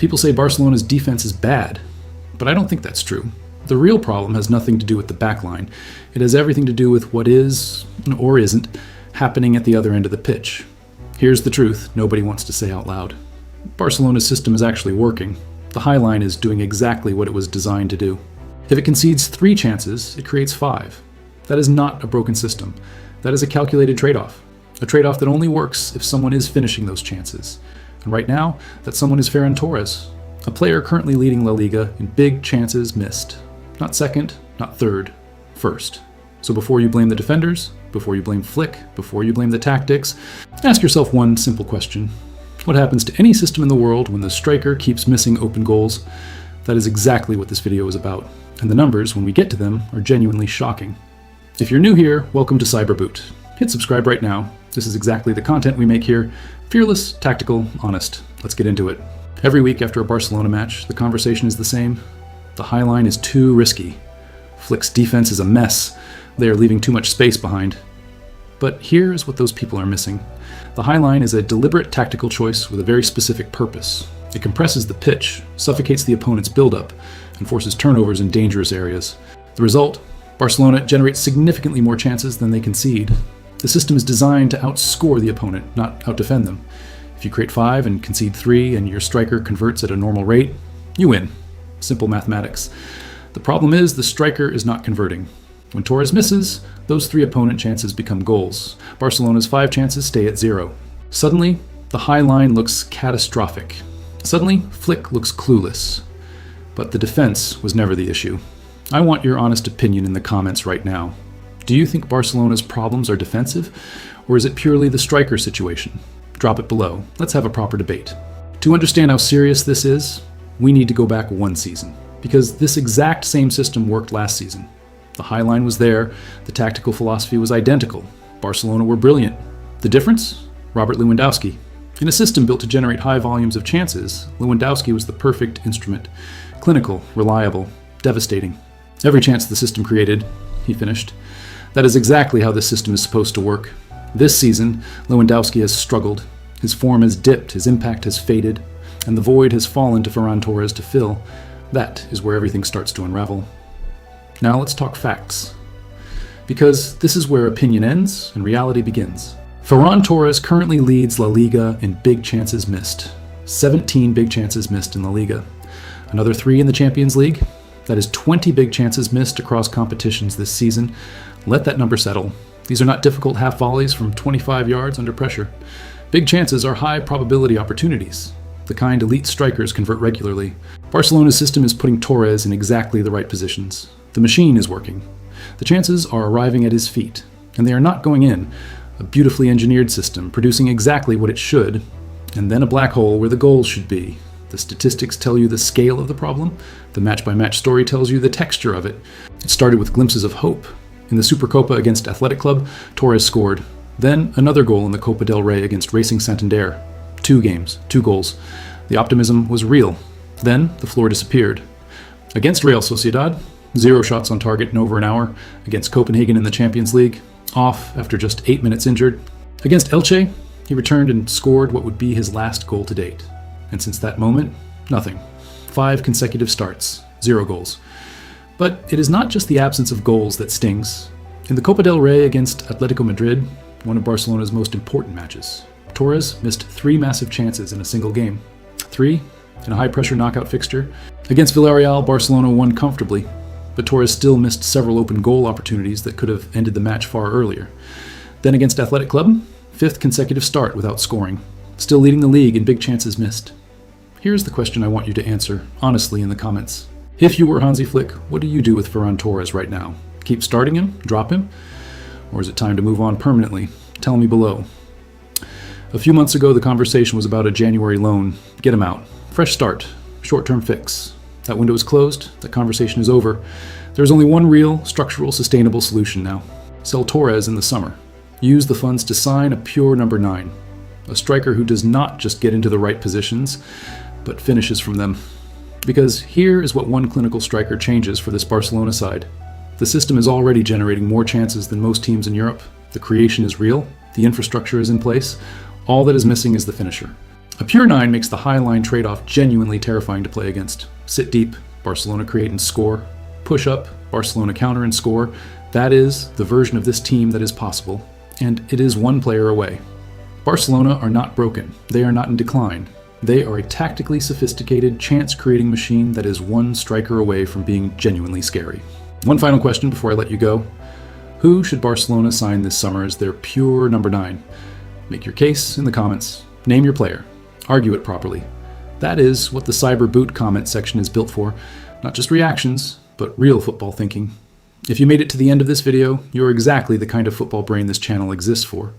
People say Barcelona's defense is bad, but I don't think that's true. The real problem has nothing to do with the backline. It has everything to do with what is, or isn't, happening at the other end of the pitch. Here's the truth nobody wants to say out loud. Barcelona's system is actually working. The high line is doing exactly what it was designed to do. If it concedes 3 chances, it creates 5. That is not a broken system. That is a calculated trade-off. A trade-off that only works if someone is finishing those chances. And right now, that someone is Ferran Torres, a player currently leading La Liga in big chances missed. Not second, not third, first. So before you blame the defenders, before you blame Flick, before you blame the tactics, ask yourself one simple question. What happens to any system in the world when the striker keeps missing open goals? That is exactly what this video is about. And the numbers, when we get to them, are genuinely shocking. If you're new here, welcome to Cyberboot. Hit subscribe right now. This is exactly the content we make here. Fearless, tactical, honest. Let's get into it. Every week after a Barcelona match, the conversation is the same. The high line is too risky. Flick's defense is a mess. They are leaving too much space behind. But here's what those people are missing. The high line is a deliberate tactical choice with a very specific purpose. It compresses the pitch, suffocates the opponent's build-up, and forces turnovers in dangerous areas. The result? Barcelona generates significantly more chances than they concede. The system is designed to outscore the opponent, not outdefend them. If you create 5 and concede 3 and your striker converts at a normal rate, you win. Simple mathematics. The problem is the striker is not converting. When Torres misses, those 3 opponent chances become goals. Barcelona's 5 chances stay at 0. Suddenly, the high line looks catastrophic. Suddenly, Flick looks clueless. But the defense was never the issue. I want your honest opinion in the comments right now. Do you think Barcelona's problems are defensive, or is it purely the striker situation? Drop it below. Let's have a proper debate. To understand how serious this is, we need to go back 1 season, because this exact same system worked last season. The high line was there, the tactical philosophy was identical. Barcelona were brilliant. The difference? Robert Lewandowski. In a system built to generate high volumes of chances, Lewandowski was the perfect instrument. Clinical, reliable, devastating. Every chance the system created, he finished. That is exactly how this system is supposed to work. This season, Lewandowski has struggled. His form has dipped, his impact has faded, and the void has fallen to Ferran Torres to fill. That is where everything starts to unravel. Now let's talk facts. Because this is where opinion ends and reality begins. Ferran Torres currently leads La Liga in big chances missed. 17 big chances missed in La Liga. Another 3 in the Champions League. That is 20 big chances missed across competitions this season. Let that number settle. These are not difficult half volleys from 25 yards under pressure. Big chances are high probability opportunities, the kind elite strikers convert regularly. Barcelona's system is putting Torres in exactly the right positions. The machine is working. The chances are arriving at his feet, and they are not going in. A beautifully engineered system, producing exactly what it should, and then a black hole where the goals should be. The statistics tell you the scale of the problem. The match-by-match story tells you the texture of it. It started with glimpses of hope. In the Supercopa against Athletic Club, Torres scored. Then another goal in the Copa del Rey against Racing Santander. 2 games, 2 goals. The optimism was real. Then the floor disappeared. Against Real Sociedad, 0 shots on target in over an hour. Against Copenhagen in the Champions League, off after just 8 minutes injured. Against Elche, he returned and scored what would be his last goal to date. And since that moment, nothing. 5 consecutive starts, 0 goals. But it is not just the absence of goals that stings. In the Copa del Rey against Atletico Madrid, one of Barcelona's most important matches, Torres missed 3 massive chances in a single game. 3 in a high-pressure knockout fixture. Against Villarreal, Barcelona won comfortably, but Torres still missed several open goal opportunities that could have ended the match far earlier. Then against Athletic Club, 5th consecutive start without scoring, still leading the league in big chances missed. Here's the question I want you to answer, honestly, in the comments. If you were Hansi Flick, what do you do with Ferran Torres right now? Keep starting him? Drop him? Or is it time to move on permanently? Tell me below. A few months ago, the conversation was about a January loan. Get him out. Fresh start. Short-term fix. That window is closed. That conversation is over. There's only one real, structural, sustainable solution now. Sell Torres in the summer. Use the funds to sign a pure number 9. A striker who does not just get into the right positions, but finishes from them. Because here is what one clinical striker changes for this Barcelona side. The system is already generating more chances than most teams in Europe. The creation is real. The infrastructure is in place. All that is missing is the finisher. A pure 9 makes the high line trade-off genuinely terrifying to play against. Sit deep, Barcelona create and score. Push up, Barcelona counter and score. That is the version of this team that is possible, and it is one player away. Barcelona are not broken. They are not in decline. They are a tactically sophisticated, chance-creating machine that is one striker away from being genuinely scary. One final question before I let you go. Who should Barcelona sign this summer as their pure number 9? Make your case in the comments. Name your player. Argue it properly. That is what the Cyber Boot comment section is built for. Not just reactions, but real football thinking. If you made it to the end of this video, you're exactly the kind of football brain this channel exists for.